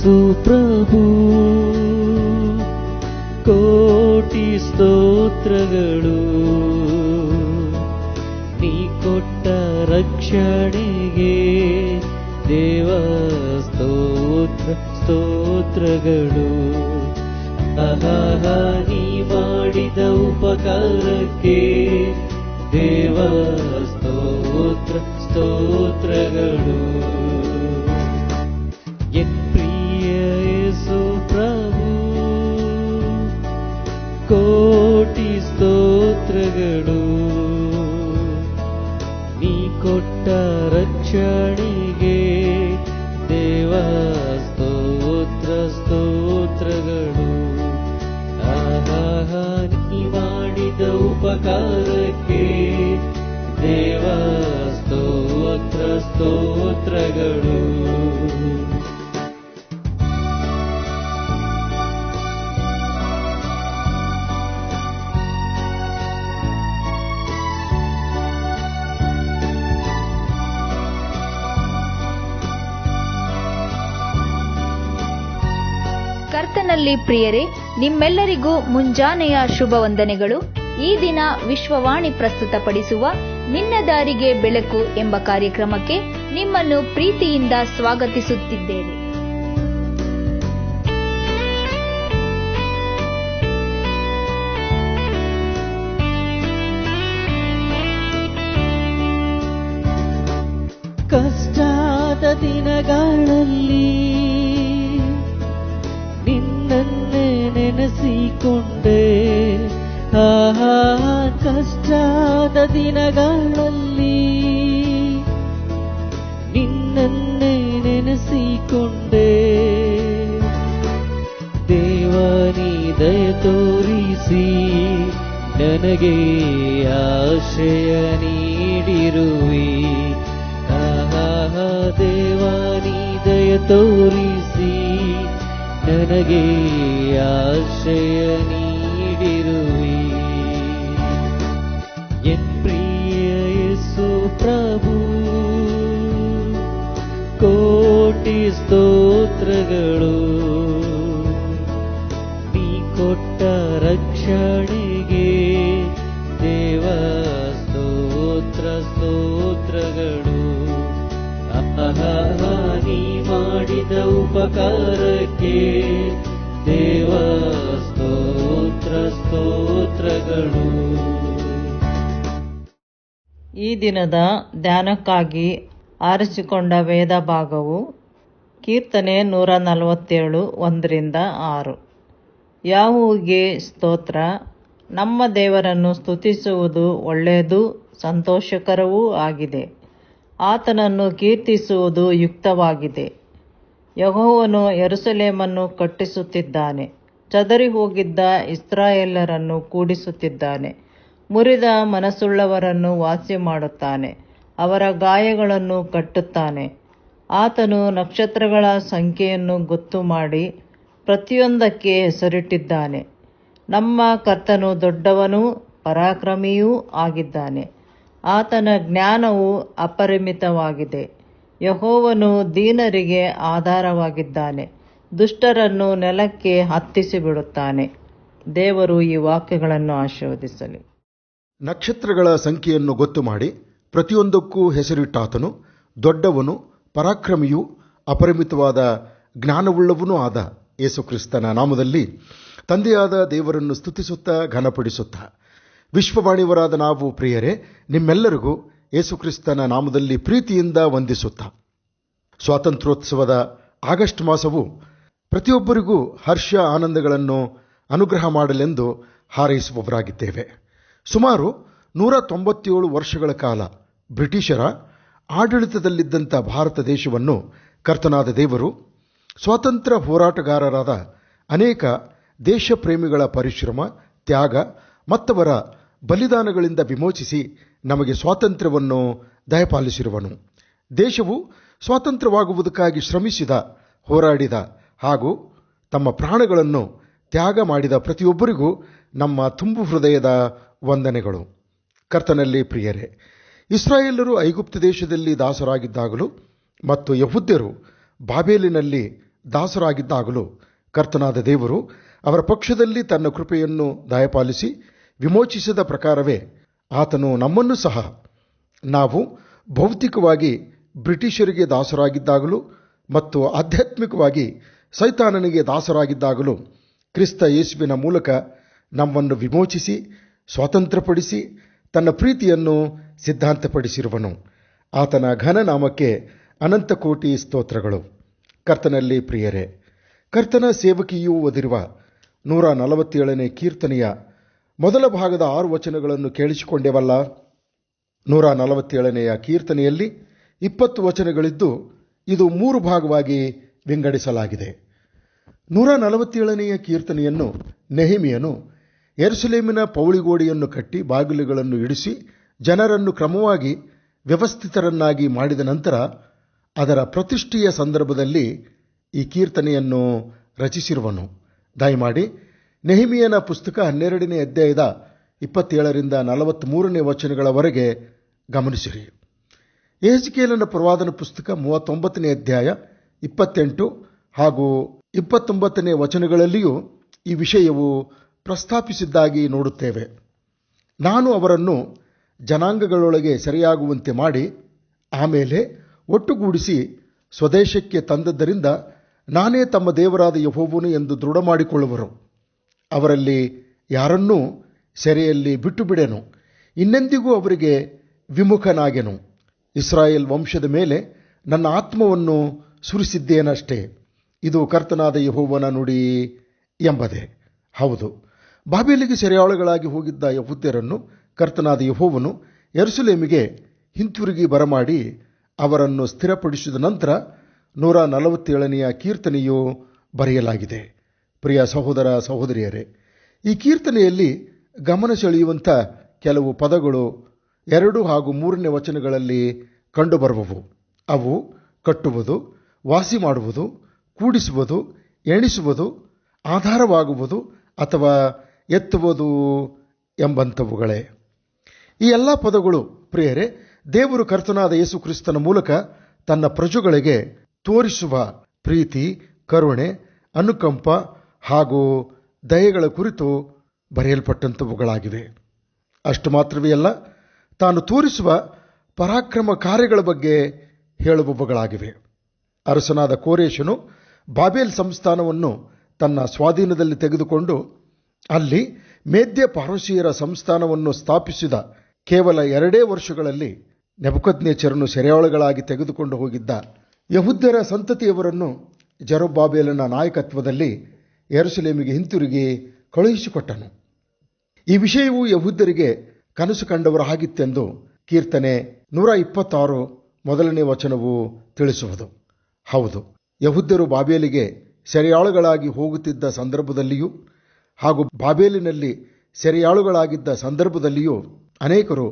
ಯೇಸು ಪ್ರಭು, ಕೋಟಿ ಸ್ತೋತ್ರಗಳು. ನೀ ಕೊಟ್ಟ ರಕ್ಷಣೆಗೆ ದೇವ ಸ್ತೋತ್ರ ಸ್ತೋತ್ರಗಳು. ನೀ ಮಾಡಿದ ಉಪಕಾರಕ್ಕೆ ದೇವ ಸ್ತೋತ್ರ ಸ್ತೋತ್ರಗಳು. ಎನ್ ಪ್ರಿಯ ಯೇಸು ಪ್ರಭು, ಕೋಟಿ ಸ್ತೋತ್ರಗಳು. ನೀ ಕೊಟ್ಟ ರಕ್ಷಣೆಗೆ ದೇವ ಸ್ತೋತ್ರ ಸ್ತೋತ್ರಗಳು. ನೀ ಮಾಡಿದ ಉಪಕಾರಕ್ಕೆ ದೇವ ಸ್ತೋತ್ರ ಸ್ತೋತ್ರಗಳು. ಕರ್ತನಲ್ಲಿ ಪ್ರಿಯರೇ, ನಿಮ್ಮೆಲ್ಲರಿಗೂ ಮುಂಜಾನೆಯ ಶುಭ ವಂದನೆಗಳು. ಈ ದಿನ ವಿಶ್ವವಾಣಿ ಪ್ರಸ್ತುತಪಡಿಸುವ ನಿನ್ನ ದಾರಿಗೆ ಬೆಳಕು ಎಂಬ ಕಾರ್ಯಕ್ರಮಕ್ಕೆ ನಿಮ್ಮನ್ನು ಪ್ರೀತಿಯಿಂದ ಸ್ವಾಗತಿಸುತ್ತಿದ್ದೇವೆ. ಕಷ್ಟದ ದಿನಗಳಲ್ಲಿ ನಿನ್ನನ್ನೇ ನೆನೆಸಿಕೊಂಡೆ. ಕಷ್ಟದ ದಿನಗಳಲ್ಲಿ ನಿನ್ನನ್ನೇ ನೆನೆಸಿಕೊಂಡೆ. ದೇವನಿ ದಯ ತೋರಿಸಿ ನನಗೆ ಆಶ್ರಯ ನೀಡಿರುವಿ. ದೇವನಿ ದಯ ತೋರಿಸಿ ನನಗೆ ಆಶ್ರಯ ನೀಡಿರುವಿ. ಎನ್ ಪ್ರಿಯ ಯೇಸು ಪ್ರಭು, ಕೋಟಿ ಸ್ತೋತ್ರಗಳು. ನೀ ಕೊಟ್ಟ ರಕ್ಷಣೆಗೆ ದೇವ ಸ್ತೋತ್ರ ಸ್ತೋತ್ರಗಳು. ನೀ ಮಾಡಿದ ಉಪಕಾರಕ್ಕೆ ದೇವ ಸ್ತೋತ್ರ ಸ್ತೋತ್ರಗಳು. ಈ ದಿನದ ಧ್ಯಾನಕ್ಕಾಗಿ ಆರಿಸಿಕೊಂಡ ವೇದ ಭಾಗವು ಕೀರ್ತನೆ 147 1-6. ಯೆಹೋವನಿಗೆ ಸ್ತೋತ್ರ. ನಮ್ಮ ದೇವರನ್ನು ಸ್ತುತಿಸುವುದು ಒಳ್ಳೆಯದೂ ಸಂತೋಷಕರವೂ ಆಗಿದೆ. ಆತನನ್ನು ಕೀರ್ತಿಸುವುದು ಯುಕ್ತವಾಗಿದೆ. ಯೆಹೋವನು ಯೆರೂಸಲೇಮನ್ನು ಕಟ್ಟಿಸುತ್ತಿದ್ದಾನೆ, ಚದರಿ ಹೋಗಿದ್ದ ಇಸ್ರಾಯೇಲರನ್ನು ಕೂಡಿಸುತ್ತಿದ್ದಾನೆ. ಮುರಿದ ಮನಸ್ಸುಳ್ಳವರನ್ನು ವಾಸಿ ಮಾಡುತ್ತಾನೆ, ಅವರ ಗಾಯಗಳನ್ನು ಕಟ್ಟುತ್ತಾನೆ. ಆತನು ನಕ್ಷತ್ರಗಳ ಸಂಖ್ಯೆಯನ್ನು ಗೊತ್ತು ಮಾಡಿ ಪ್ರತಿಯೊಂದಕ್ಕೆ ಹೆಸರಿಟ್ಟಿದ್ದಾನೆ. ನಮ್ಮ ಕರ್ತನು ದೊಡ್ಡವನೂ ಪರಾಕ್ರಮಿಯೂ ಆಗಿದ್ದಾನೆ. ಆತನ ಜ್ಞಾನವು ಅಪರಿಮಿತವಾಗಿದೆ. ಯೆಹೋವನು ದೀನರಿಗೆ ಆಧಾರವಾಗಿದ್ದಾನೆ, ದುಷ್ಟರನ್ನು ನೆಲಕ್ಕೆ ಹತ್ತಿಸಿಬಿಡುತ್ತಾನೆ. ದೇವರು ಈ ವಾಕ್ಯಗಳನ್ನು ಆಶೀರ್ವದಿಸಲಿ. ನಕ್ಷತ್ರಗಳ ಸಂಖ್ಯೆಯನ್ನು ಗೊತ್ತು ಮಾಡಿ ಪ್ರತಿಯೊಂದಕ್ಕೂ ಹೆಸರಿಟ್ಟಾತನು ದೊಡ್ಡವನು, ಪರಾಕ್ರಮಿಯೂ, ಅಪರಿಮಿತವಾದ ಜ್ಞಾನವುಳ್ಳವನೂ ಆದ ಯೇಸುಕ್ರಿಸ್ತನ ನಾಮದಲ್ಲಿ ತಂದೆಯಾದ ದೇವರನ್ನು ಸ್ತುತಿಸುತ್ತಾ ಘನಪಡಿಸುತ್ತಾ, ವಿಶ್ವವಾಣಿವರಾದ ನಾವು ಪ್ರಿಯರೇ, ನಿಮ್ಮೆಲ್ಲರಿಗೂ ಯೇಸುಕ್ರಿಸ್ತನ ನಾಮದಲ್ಲಿ ಪ್ರೀತಿಯಿಂದ ವಂದಿಸುತ್ತಾ, ಸ್ವಾತಂತ್ರ್ಯೋತ್ಸವದ ಆಗಸ್ಟ್ ಮಾಸವು ಪ್ರತಿಯೊಬ್ಬರಿಗೂ ಹರ್ಷ ಆನಂದಗಳನ್ನು ಅನುಗ್ರಹ ಮಾಡಲೆಂದು ಹಾರೈಸುವವರಾಗಿದ್ದೇವೆ. ಸುಮಾರು 197 ವರ್ಷಗಳ ಕಾಲ ಬ್ರಿಟಿಷರ ಆಡಳಿತದಲ್ಲಿದ್ದಂಥ ಭಾರತ ದೇಶವನ್ನು ಕರ್ತನಾದ ದೇವರು ಸ್ವಾತಂತ್ರ್ಯ ಹೋರಾಟಗಾರರಾದ ಅನೇಕ ದೇಶಪ್ರೇಮಿಗಳ ಪರಿಶ್ರಮ, ತ್ಯಾಗ ಮತ್ತವರ ಬಲಿದಾನಗಳಿಂದ ವಿಮೋಚಿಸಿ ನಮಗೆ ಸ್ವಾತಂತ್ರ್ಯವನ್ನು ದಯಪಾಲಿಸಿರುವನು. ದೇಶವು ಸ್ವಾತಂತ್ರ್ಯವಾಗುವುದಕ್ಕಾಗಿ ಶ್ರಮಿಸಿದ, ಹೋರಾಡಿದ ಹಾಗೂ ತಮ್ಮ ಪ್ರಾಣಗಳನ್ನು ತ್ಯಾಗ ಮಾಡಿದ ಪ್ರತಿಯೊಬ್ಬರಿಗೂ ನಮ್ಮ ತುಂಬು ಹೃದಯದ ವಂದನೆಗಳು. ಕರ್ತನಲ್ಲಿ ಪ್ರಿಯರೇ, ಇಸ್ರಾಯೇಲರು ಐಗುಪ್ತ ದೇಶದಲ್ಲಿ ದಾಸರಾಗಿದ್ದಾಗಲೂ ಮತ್ತು ಯಹೂದ್ಯರು ಬಾಬೇಲಿನಲ್ಲಿ ದಾಸರಾಗಿದ್ದಾಗಲೂ ಕರ್ತನಾದ ದೇವರು ಅವರ ಪಕ್ಷದಲ್ಲಿ ತನ್ನ ಕೃಪೆಯನ್ನು ದಯಪಾಲಿಸಿ ವಿಮೋಚಿಸಿದ ಪ್ರಕಾರವೇ ಆತನು ನಮ್ಮನ್ನು ಸಹ ನಾವು ಭೌತಿಕವಾಗಿ ಬ್ರಿಟಿಷರಿಗೆ ದಾಸರಾಗಿದ್ದಾಗಲೂ ಮತ್ತು ಆಧ್ಯಾತ್ಮಿಕವಾಗಿ ಸೈತಾನನಿಗೆ ದಾಸರಾಗಿದ್ದಾಗಲೂ ಕ್ರಿಸ್ತ ಯೇಸುವಿನ ಮೂಲಕ ನಮ್ಮನ್ನು ವಿಮೋಚಿಸಿ ಸ್ವಾತಂತ್ರ್ಯಪಡಿಸಿ ತನ್ನ ಪ್ರೀತಿಯನ್ನು ಸಿದ್ಧಾಂತಪಡಿಸಿರುವನು. ಆತನ ಘನನಾಮಕ್ಕೆ ಅನಂತ ಕೋಟಿ ಸ್ತೋತ್ರಗಳು. ಕರ್ತನಲ್ಲಿ ಪ್ರಿಯರೇ, ಕರ್ತನ ಸೇವಕಿಯೂ ಓದಿರುವ 147ನೇ ಕೀರ್ತನೆಯ ಮೊದಲ ಭಾಗದ 6 ವಚನಗಳನ್ನು ಕೇಳಿಸಿಕೊಂಡೆವಲ್ಲ. 147ನೆಯ ಕೀರ್ತನೆಯಲ್ಲಿ 20 ವಚನಗಳಿದ್ದು ಇದು 3 ಭಾಗವಾಗಿ ವಿಂಗಡಿಸಲಾಗಿದೆ. 147ನೆಯ ಕೀರ್ತನೆಯನ್ನು ನೆಹೆಮೀಯನು ಯೆರೂಸಲೇಮಿನ ಪೌಳಿಗೋಡೆಯನ್ನು ಕಟ್ಟಿ ಬಾಗಿಲುಗಳನ್ನು ಇಡಿಸಿ ಜನರನ್ನು ಕ್ರಮವಾಗಿ ವ್ಯವಸ್ಥಿತರನ್ನಾಗಿ ಮಾಡಿದ ನಂತರ ಅದರ ಪ್ರತಿಷ್ಠೆಯ ಸಂದರ್ಭದಲ್ಲಿ ಈ ಕೀರ್ತನೆಯನ್ನು ರಚಿಸಿರುವನು. ದಯಮಾಡಿ ನೆಹೆಮೀಯನ ಪುಸ್ತಕ 12ನೇ ಅಧ್ಯಾಯದ 27ರಿಂದ 43ನೇ ವಚನಗಳವರೆಗೆ ಗಮನಿಸಿರಿ. ಯೆಹೆಜ್ಕೇಲನ ಪ್ರವಾದನ ಪುಸ್ತಕ 39ನೇ ಅಧ್ಯಾಯ 28 ಹಾಗೂ 29ನೇ ವಚನಗಳಲ್ಲಿಯೂ ಈ ವಿಷಯವು ಪ್ರಸ್ತಾಪಿಸಿದ್ದಾಗಿ ನೋಡುತ್ತೇವೆ. ನಾನು ಅವರನ್ನು ಜನಾಂಗಗಳೊಳಗೆ ಸೆರೆಯಾಗುವಂತೆ ಮಾಡಿ ಆಮೇಲೆ ಒಟ್ಟುಗೂಡಿಸಿ ಸ್ವದೇಶಕ್ಕೆ ತಂದದ್ದರಿಂದ ನಾನೇ ತಮ್ಮ ದೇವರಾದ ಯೆಹೋವನು ಎಂದು ದೃಢ ಮಾಡಿಕೊಳ್ಳುವರು. ಅವರಲ್ಲಿ ಯಾರನ್ನೂ ಸೆರೆಯಲ್ಲಿ ಬಿಟ್ಟು ಬಿಡೆನು, ಇನ್ನೆಂದಿಗೂ ಅವರಿಗೆ ವಿಮುಖನಾಗೆನು. ಇಸ್ರಾಯೇಲ್ ವಂಶದ ಮೇಲೆ ನನ್ನ ಆತ್ಮವನ್ನು ಸುರಿಸಿದ್ದೇನಷ್ಟೇ. ಇದು ಕರ್ತನಾದ ಯೆಹೋವನ ನುಡಿ ಎಂಬುದೇ. ಹೌದು, ಬಾಬೆಲಿಗೆ ಸೆರೆಯಾಳುಗಳಾಗಿ ಹೋಗಿದ್ದ ಯೆಹೂದ್ಯರನ್ನು ಕರ್ತನಾದ ಯೆಹೋವನು ಯೆರೂಸಲೇಮಿಗೆ ಹಿಂತಿರುಗಿ ಬರಮಾಡಿ ಅವರನ್ನು ಸ್ಥಿರಪಡಿಸಿದ ನಂತರ 147ನೆಯ ಕೀರ್ತನೆಯು ಬರೆಯಲಾಗಿದೆ. ಪ್ರಿಯ ಸಹೋದರ ಸಹೋದರಿಯರೇ, ಈ ಕೀರ್ತನೆಯಲ್ಲಿ ಗಮನ ಸೆಳೆಯುವಂಥ ಕೆಲವು ಪದಗಳು 2 ಹಾಗೂ 3ನೇ ವಚನಗಳಲ್ಲಿ ಕಂಡುಬರುವವು. ಅವು ಕಟ್ಟುವುದು, ವಾಸಿ ಮಾಡುವುದು, ಕೂಡಿಸುವುದು, ಎಣಿಸುವುದು, ಆಧಾರವಾಗುವುದು ಅಥವಾ ಎತ್ತುವುದು ಎಂಬಂಥವುಗಳೇ. ಈ ಎಲ್ಲ ಪದಗಳು ಪ್ರಿಯರೇ, ದೇವರು ಕರ್ತನಾದ ಯೇಸು ಕ್ರಿಸ್ತನ ಮೂಲಕ ತನ್ನ ಪ್ರಜೆಗಳಿಗೆ ತೋರಿಸುವ ಪ್ರೀತಿ, ಕರುಣೆ, ಅನುಕಂಪ ಹಾಗೂ ದಯೆಗಳ ಕುರಿತು ಬರೆಯಲ್ಪಟ್ಟಂಥವುಗಳಾಗಿವೆ. ಅಷ್ಟು ಮಾತ್ರವೇ ಅಲ್ಲ, ತಾನು ತೋರಿಸುವ ಪರಾಕ್ರಮ ಕಾರ್ಯಗಳ ಬಗ್ಗೆ ಹೇಳುವವುಗಳಾಗಿವೆ. ಅರಸನಾದ ಕೋರೇಶನು ಬಾಬೇಲ್ ಸಂಸ್ಥಾನವನ್ನು ತನ್ನ ಸ್ವಾಧೀನದಲ್ಲಿ ತೆಗೆದುಕೊಂಡು ಅಲ್ಲಿ ಮೇದ್ಯ ಪಾರಸಿಯರ ಸಂಸ್ಥಾನವನ್ನು ಸ್ಥಾಪಿಸಿದ ಕೇವಲ 2 ವರ್ಷಗಳಲ್ಲಿ ನೆಬೂಕದ್ನೆಚ್ಚರನು ಸೆರೆಯಾಳುಗಳಾಗಿ ತೆಗೆದುಕೊಂಡು ಹೋಗಿದ್ದ ಯೆಹೂದ್ಯರ ಸಂತತಿಯವರನ್ನು ಜೆರುಬ್ಬಾಬೆಲನ ನಾಯಕತ್ವದಲ್ಲಿ ಯೆರೂಸಲೇಮಿಗೆ ಹಿಂತಿರುಗಿ ಕಳುಹಿಸಿಕೊಟ್ಟನು. ಈ ವಿಷಯವು ಯೆಹೂದ್ಯರಿಗೆ ಕನಸು ಕಂಡವರ ಹಾಗಿತ್ತೆಂದು ಕೀರ್ತನೆ 126 ಮೊದಲನೇ ವಚನವು ತಿಳಿಸುವುದು. ಹೌದು, ಯೆಹೂದ್ಯರು ಬಾಬೇಲಿಗೆ ಸೆರೆಯಾಳುಗಳಾಗಿ ಹೋಗುತ್ತಿದ್ದ ಸಂದರ್ಭದಲ್ಲಿಯೂ ಹಾಗೂ ಬಾಬೇಲಿನಲ್ಲಿ ಸೆರೆಯಾಳುಗಳಾಗಿದ್ದ ಸಂದರ್ಭದಲ್ಲಿಯೂ ಅನೇಕರು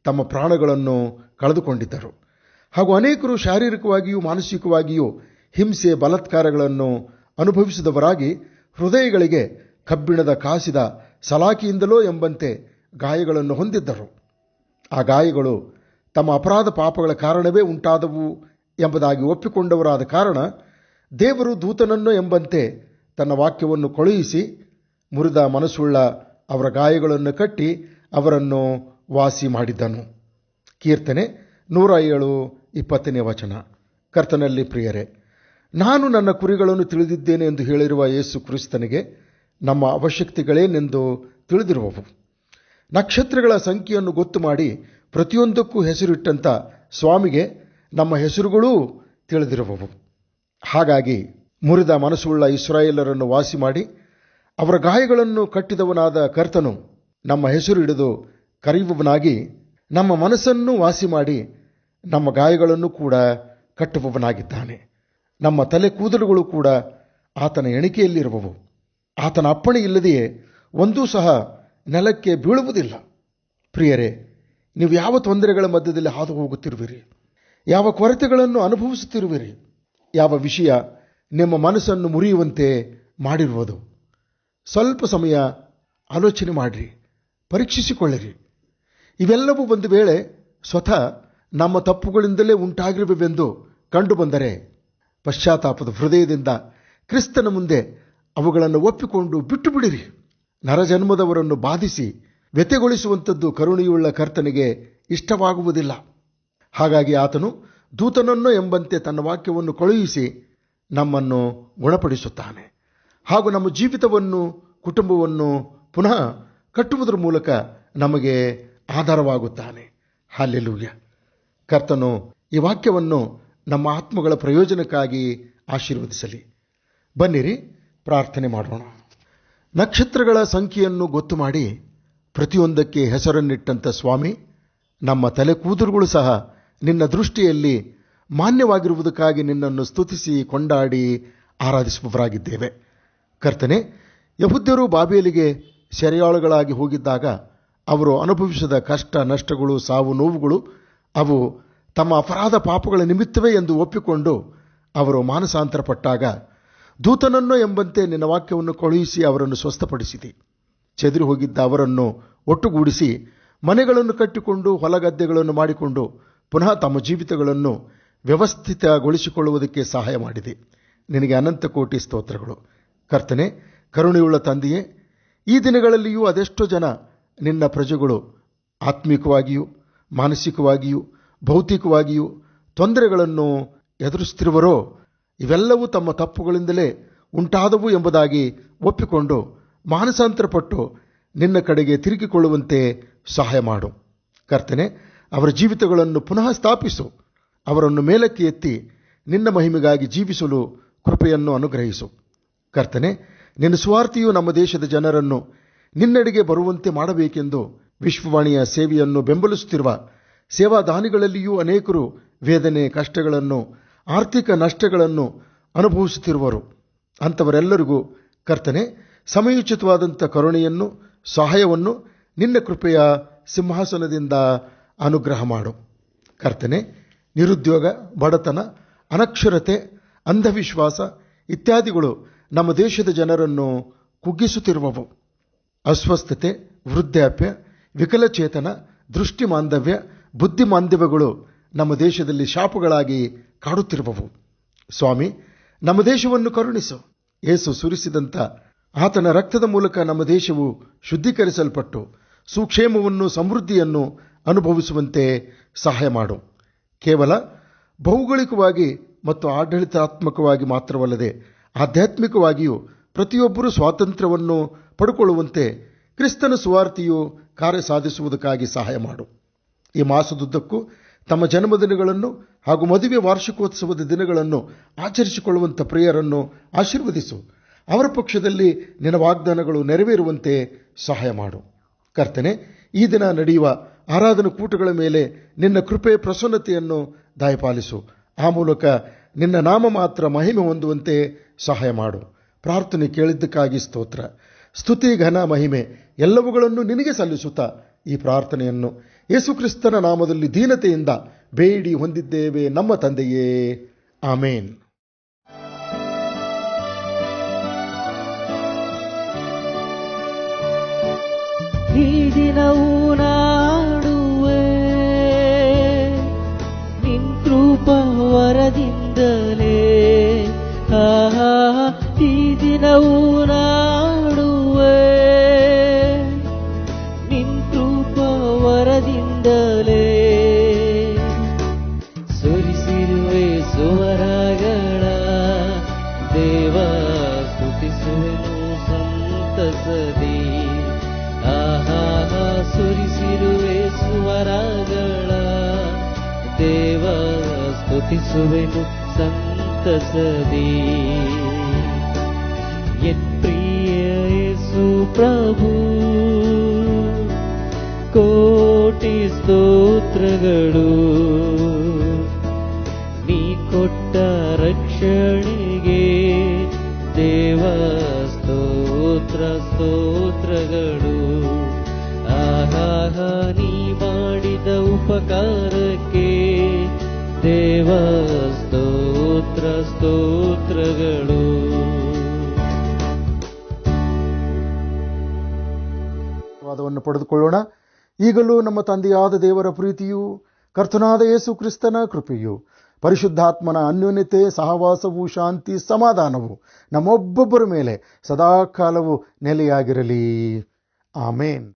ತಮ್ಮ ಪ್ರಾಣಗಳನ್ನು ಕಳೆದುಕೊಂಡಿದ್ದರು. ಹಾಗೂ ಅನೇಕರು ಶಾರೀರಿಕವಾಗಿಯೂ ಮಾನಸಿಕವಾಗಿಯೂ ಹಿಂಸೆ, ಬಲಾತ್ಕಾರಗಳನ್ನು ಅನುಭವಿಸಿದವರಾಗಿ ಹೃದಯಗಳಿಗೆ ಕಬ್ಬಿಣದ ಕಾಸಿದ ಸಲಾಕಿಯಿಂದಲೋ ಎಂಬಂತೆ ಗಾಯಗಳನ್ನು ಹೊಂದಿದ್ದರು. ಆ ಗಾಯಗಳು ತಮ್ಮ ಅಪರಾಧ ಪಾಪಗಳ ಕಾರಣವೇ ಉಂಟಾದವು ಎಂಬುದಾಗಿ ಒಪ್ಪಿಕೊಂಡವರಾದ ಕಾರಣ ದೇವರು ದೂತನನ್ನು ಎಂಬಂತೆ ತನ್ನ ವಾಕ್ಯವನ್ನು ಕಳುಹಿಸಿ ಮುರಿದ ಮನಸ್ಸುಳ್ಳ ಅವರ ಗಾಯಗಳನ್ನು ಕಟ್ಟಿ ಅವರನ್ನು ವಾಸಿ ಮಾಡಿದ್ದನು. ಕೀರ್ತನೆ 107:20ನೇ ವಚನ. ಕರ್ತನಲ್ಲಿ ಪ್ರಿಯರೇ, ನಾನು ನನ್ನ ಕುರಿಗಳನ್ನು ತಿಳಿದಿದ್ದೇನೆ ಎಂದು ಹೇಳಿರುವ ಯೇಸು ಕ್ರಿಸ್ತನಿಗೆ ನಮ್ಮ ಅವಶ್ಯಕತೆಗಳೇನೆಂದು ತಿಳಿದಿರುವವು. ನಕ್ಷತ್ರಗಳ ಸಂಖ್ಯೆಯನ್ನು ಗೊತ್ತು ಮಾಡಿ ಪ್ರತಿಯೊಂದಕ್ಕೂ ಹೆಸರಿಟ್ಟಂಥ ಸ್ವಾಮಿಗೆ ನಮ್ಮ ಹೆಸರುಗಳೂ ತಿಳಿದಿರುವವು. ಹಾಗಾಗಿ ಮುರಿದ ಮನಸ್ಸುಳ್ಳ ಇಸ್ರಾಯೇಲರನ್ನು ವಾಸಿ ಮಾಡಿ ಅವರ ಗಾಯಗಳನ್ನು ಕಟ್ಟಿದವನಾದ ಕರ್ತನು ನಮ್ಮ ಹೆಸರು ಹಿಡಿದು ಕರೆಯುವವನಾಗಿ ನಮ್ಮ ಮನಸ್ಸನ್ನು ವಾಸಿ ಮಾಡಿ ನಮ್ಮ ಗಾಯಗಳನ್ನು ಕೂಡ ಕಟ್ಟುವವನಾಗಿದ್ದಾನೆ. ನಮ್ಮ ತಲೆ ಕೂದಲುಗಳು ಕೂಡ ಆತನ ಎಣಿಕೆಯಲ್ಲಿರುವವು. ಆತನ ಅಪ್ಪಣೆ ಇಲ್ಲದೆಯೇ ಒಂದೂ ಸಹ ನೆಲಕ್ಕೆ ಬೀಳುವುದಿಲ್ಲ. ಪ್ರಿಯರೇ, ನೀವು ಯಾವ ತೊಂದರೆಗಳ ಮಧ್ಯದಲ್ಲಿ ಹಾದು ಹೋಗುತ್ತಿರುವಿರಿ, ಯಾವ ಕೊರತೆಗಳನ್ನು ಅನುಭವಿಸುತ್ತಿರುವಿರಿ, ಯಾವ ವಿಷಯ ನಿಮ್ಮ ಮನಸ್ಸನ್ನು ಮುರಿಯುವಂತೆ ಮಾಡಿರುವುದು, ಸ್ವಲ್ಪ ಸಮಯ ಆಲೋಚನೆ ಮಾಡಿರಿ, ಪರೀಕ್ಷಿಸಿಕೊಳ್ಳಿರಿ. ಇವೆಲ್ಲವೂ ಒಂದು ವೇಳೆ ಸ್ವತಃ ನಮ್ಮ ತಪ್ಪುಗಳಿಂದಲೇ ಉಂಟಾಗಿರುವೆವೆಂದು ಕಂಡುಬಂದರೆ ಪಶ್ಚಾತ್ತಾಪದ ಹೃದಯದಿಂದ ಕ್ರಿಸ್ತನ ಮುಂದೆ ಅವುಗಳನ್ನು ಒಪ್ಪಿಕೊಂಡು ಬಿಟ್ಟು ಬಿಡಿರಿ. ನರಜನ್ಮದವರನ್ನು ಬಾಧಿಸಿ ವ್ಯಥೆಗೊಳಿಸುವಂಥದ್ದು ಕರುಣೆಯುಳ್ಳ ಕರ್ತನಿಗೆ ಇಷ್ಟವಾಗುವುದಿಲ್ಲ. ಹಾಗಾಗಿ ಆತನು ದೂತನನ್ನೋ ಎಂಬಂತೆ ತನ್ನ ವಾಕ್ಯವನ್ನು ಕಳುಹಿಸಿ ನಮ್ಮನ್ನು ಗುಣಪಡಿಸುತ್ತಾನೆ. ಹಾಗೂ ನಮ್ಮ ಜೀವಿತವನ್ನು, ಕುಟುಂಬವನ್ನು ಪುನಃ ಕಟ್ಟುವುದರ ಮೂಲಕ ನಮಗೆ ಆಧಾರವಾಗುತ್ತಾನೆ. ಹಲ್ಲೆಲೂಯ. ಕರ್ತನು ಈ ವಾಕ್ಯವನ್ನು ನಮ್ಮ ಆತ್ಮಗಳ ಪ್ರಯೋಜನಕ್ಕಾಗಿ ಆಶೀರ್ವದಿಸಲಿ. ಬನ್ನಿರಿ, ಪ್ರಾರ್ಥನೆ ಮಾಡೋಣ. ನಕ್ಷತ್ರಗಳ ಸಂಖ್ಯೆಯನ್ನು ಗೊತ್ತು ಮಾಡಿ ಪ್ರತಿಯೊಂದಕ್ಕೆ ಹೆಸರನ್ನಿಟ್ಟಂಥ ಸ್ವಾಮಿ, ನಮ್ಮ ತಲೆ ಕೂದಲುಗಳು ಸಹ ನಿನ್ನ ದೃಷ್ಟಿಯಲ್ಲಿ ಮಾನ್ಯವಾಗಿರುವುದಕ್ಕಾಗಿ ನಿನ್ನನ್ನು ಸ್ತುತಿಸಿ ಕೊಂಡಾಡಿ ಆರಾಧಿಸುವವರಾಗಿದ್ದೇವೆ. ಕರ್ತನೆ, ಯಹೂದ್ಯರು ಬಾಬೇಲಿಗೆ ಸೆರೆಯಾಳುಗಳಾಗಿ ಹೋಗಿದ್ದಾಗ ಅವರು ಅನುಭವಿಸಿದ ಕಷ್ಟ, ನಷ್ಟಗಳು, ಸಾವು, ನೋವುಗಳು ಅವು ತಮ್ಮ ಅಪರಾಧ ಪಾಪಗಳ ನಿಮಿತ್ತವೇ ಎಂದು ಒಪ್ಪಿಕೊಂಡು ಅವರು ಮಾನಸಾಂತರಪಟ್ಟಾಗ ದೂತನನ್ನೋ ಎಂಬಂತೆ ನಿನ್ನ ವಾಕ್ಯವನ್ನು ಕಳುಹಿಸಿ ಅವರನ್ನು ಸ್ವಸ್ಥಪಡಿಸಿದೆ. ಚೆದರಿ ಹೋಗಿದ್ದ ಅವರನ್ನು ಒಟ್ಟುಗೂಡಿಸಿ ಮನೆಗಳನ್ನು ಕಟ್ಟಿಕೊಂಡು ಹೊಲಗದ್ದೆಗಳನ್ನು ಮಾಡಿಕೊಂಡು ಪುನಃ ತಮ್ಮ ಜೀವಿತಗಳನ್ನು ವ್ಯವಸ್ಥಿತಗೊಳಿಸಿಕೊಳ್ಳುವುದಕ್ಕೆ ಸಹಾಯ ಮಾಡಿದೆ. ನಿನಗೆ ಅನಂತ ಕೋಟಿ ಸ್ತೋತ್ರಗಳು. ಕರ್ತನೆ, ಕರುಣೆಯುಳ್ಳ ತಂದೆಯೇ, ಈ ದಿನಗಳಲ್ಲಿಯೂ ಅದೆಷ್ಟೋ ಜನ ನಿನ್ನ ಪ್ರಜೆಗಳು ಆತ್ಮಿಕವಾಗಿಯೂ ಮಾನಸಿಕವಾಗಿಯೂ ಭೌತಿಕವಾಗಿಯೂ ತೊಂದರೆಗಳನ್ನು ಎದುರಿಸುತ್ತಿರುವರೋ ಇವೆಲ್ಲವೂ ತಮ್ಮ ತಪ್ಪುಗಳಿಂದಲೇ ಉಂಟಾದವು ಎಂಬುದಾಗಿ ಒಪ್ಪಿಕೊಂಡು ಮಾನಸಾಂತರಪಟ್ಟು ನಿನ್ನ ಕಡೆಗೆ ತಿರುಗಿಕೊಳ್ಳುವಂತೆ ಸಹಾಯ ಮಾಡು. ಕರ್ತನೆ, ಅವರ ಜೀವಿತಗಳನ್ನು ಪುನಃ ಸ್ಥಾಪಿಸು. ಅವರನ್ನು ಮೇಲಕ್ಕೆ ಎತ್ತಿ ನಿನ್ನ ಮಹಿಮೆಗಾಗಿ ಜೀವಿಸಲು ಕೃಪೆಯನ್ನು ಅನುಗ್ರಹಿಸು. ಕರ್ತನೆ, ನಿನ್ನ ಸುವಾರ್ತೆಯು ನಮ್ಮ ದೇಶದ ಜನರನ್ನು ನಿನ್ನೆಡೆಗೆ ಬರುವಂತೆ ಮಾಡಬೇಕೆಂದು ವಿಶ್ವವಾಣಿಯ ಸೇವೆಯನ್ನು ಬೆಂಬಲಿಸುತ್ತಿರುವ ಸೇವಾದಾನಿಗಳಲ್ಲಿಯೂ ಅನೇಕರು ವೇದನೆ, ಕಷ್ಟಗಳನ್ನು, ಆರ್ಥಿಕ ನಷ್ಟಗಳನ್ನು ಅನುಭವಿಸುತ್ತಿರುವರು. ಅಂಥವರೆಲ್ಲರಿಗೂ ಕರ್ತನೆ, ಸಮಯೋಚಿತವಾದಂಥ ಕರುಣೆಯನ್ನು, ಸಹಾಯವನ್ನು ನಿನ್ನ ಕೃಪೆಯ ಸಿಂಹಾಸನದಿಂದ ಅನುಗ್ರಹ ಮಾಡು. ಕರ್ತನೆ, ನಿರುದ್ಯೋಗ, ಬಡತನ, ಅನಕ್ಷರತೆ, ಅಂಧವಿಶ್ವಾಸ ಇತ್ಯಾದಿಗಳು ನಮ್ಮ ದೇಶದ ಜನರನ್ನು ಕುಗ್ಗಿಸುತ್ತಿರುವವು. ಅಸ್ವಸ್ಥತೆ, ವೃದ್ಧಾಪ್ಯ, ವಿಕಲಚೇತನ, ದೃಷ್ಟಿ ಮಾಂದ್ಯವ್ಯ, ಬುದ್ಧಿ ಮಾಂದ್ಯವ್ಯಗಳು ನಮ್ಮ ದೇಶದಲ್ಲಿ ಶಾಪಗಳಾಗಿ ಕಾಡುತ್ತಿರುವವು. ಸ್ವಾಮಿ, ನಮ್ಮ ದೇಶವನ್ನು ಕರುಣಿಸು. ಯೇಸು ಸುರಿಸಿದಂಥ ಆತನ ರಕ್ತದ ಮೂಲಕ ನಮ್ಮ ದೇಶವು ಶುದ್ಧೀಕರಿಸಲ್ಪಟ್ಟು ಸುಕ್ಷೇಮವನ್ನು, ಸಮೃದ್ಧಿಯನ್ನು ಅನುಭವಿಸುವಂತೆ ಸಹಾಯ ಮಾಡು. ಕೇವಲ ಭೌಗೋಳಿಕವಾಗಿ ಮತ್ತು ಆಡಳಿತಾತ್ಮಕವಾಗಿ ಮಾತ್ರವಲ್ಲದೆ ಆಧ್ಯಾತ್ಮಿಕವಾಗಿಯೂ ಪ್ರತಿಯೊಬ್ಬರೂ ಸ್ವಾತಂತ್ರ್ಯವನ್ನು ಪಡ್ಕೊಳ್ಳುವಂತೆ ಕ್ರಿಸ್ತನ ಸುವಾರ್ತೆಯು ಕಾರ್ಯ ಸಾಧಿಸುವುದಕ್ಕಾಗಿ ಸಹಾಯ ಮಾಡು. ಈ ಮಾಸದುದ್ದಕ್ಕೂ ತಮ್ಮ ಜನ್ಮದಿನಗಳನ್ನು ಹಾಗೂ ಮದುವೆ ವಾರ್ಷಿಕೋತ್ಸವದ ದಿನಗಳನ್ನು ಆಚರಿಸಿಕೊಳ್ಳುವಂಥ ಪ್ರಿಯರನ್ನು ಆಶೀರ್ವದಿಸು. ಅವರ ಪಕ್ಷದಲ್ಲಿ ನಿನ್ನ ವಾಗ್ದಾನಗಳು ನೆರವೇರುವಂತೆ ಸಹಾಯ ಮಾಡು. ಕರ್ತನೆ, ಈ ದಿನ ನಡೆಯುವ ಆರಾಧನಾ ಕೂಟಗಳ ಮೇಲೆ ನಿನ್ನ ಕೃಪೆ, ಪ್ರಸನ್ನತೆಯನ್ನು ದಯಪಾಲಿಸು. ಆ ಮೂಲಕ ನಿನ್ನ ನಾಮ ಮಾತ್ರ ಮಹಿಮೆ ಹೊಂದುವಂತೆ ಸಹಾಯ ಮಾಡು. ಪ್ರಾರ್ಥನೆ ಕೇಳಿದ್ದಕ್ಕಾಗಿ ಸ್ತೋತ್ರ. ಸ್ತುತಿ, ಘನ, ಮಹಿಮೆ ಎಲ್ಲವುಗಳನ್ನು ನಿನಗೆ ಸಲ್ಲಿಸುತ್ತಾ ಈ ಪ್ರಾರ್ಥನೆಯನ್ನು ಯೇಸುಕ್ರಿಸ್ತನ ನಾಮದಲ್ಲಿ ದೀನತೆಯಿಂದ ಬೇಡಿ ಹೊಂದಿದ್ದೇವೆ ನಮ್ಮ ತಂದೆಯೇ, ಆಮೇನ್. ಈ ದಿನವೂ ನಾಡುವೆ ನಿನ್ ಕೃಪಾ ವರದಿಂದಲೇ. ಈ ದಿನವೂ ನಾಡುವೆ ನಿನ್ ಕೃಪಾ ವರದಿಂದಲೇ. ಸುರಿಸಿರುವೆ ಸುವರಗಳ ದೇವ, ಸ್ತುತಿಸುವೆನು ಸಂತಸದಿ. ಸುರಿಸಿರುವೆ ಸುವರಗಳ ದೇವ, ಸ್ತುತಿಸುವೆನು ಸಂತಸದಿ. ಎನ್ ಪ್ರಿಯ ಯೇಸು ಪ್ರಭು, ಕೋಟಿ ಸ್ತೋತ್ರಗಳು. ನೀ ಕೊಟ್ಟ ರಕ್ಷಣೆಗೆ ದೇವ, ಸ್ತೋತ್ರ ಸ್ತೋತ್ರಗಳು. ನೀ ಮಾಡಿದ ಉಪಕಾರಕ್ಕೆ ದೇವ, ಸ್ತೋತ್ರ ಸ್ತೋತ್ರಗಳು. ವಾದವನ್ನು ಪಡೆದುಕೊಳ್ಳೋಣ. ಈಗಲೂ ನಮ್ಮ ತಂದೆಯಾದ ದೇವರ ಪ್ರೀತಿಯು, ಕರ್ತನಾದ ಯೇಸು ಕ್ರಿಸ್ತನ ಕೃಪೆಯು, ಪರಿಶುದ್ಧಾತ್ಮನ ಅನ್ಯೋನ್ಯತೆ, ಸಹವಾಸವು, ಶಾಂತಿ, ಸಮಾಧಾನವು ನಮ್ಮೊಬ್ಬೊಬ್ಬರ ಮೇಲೆ ಸದಾಕಾಲವು ನೆಲೆಯಾಗಿರಲಿ. ಆಮೇನ್.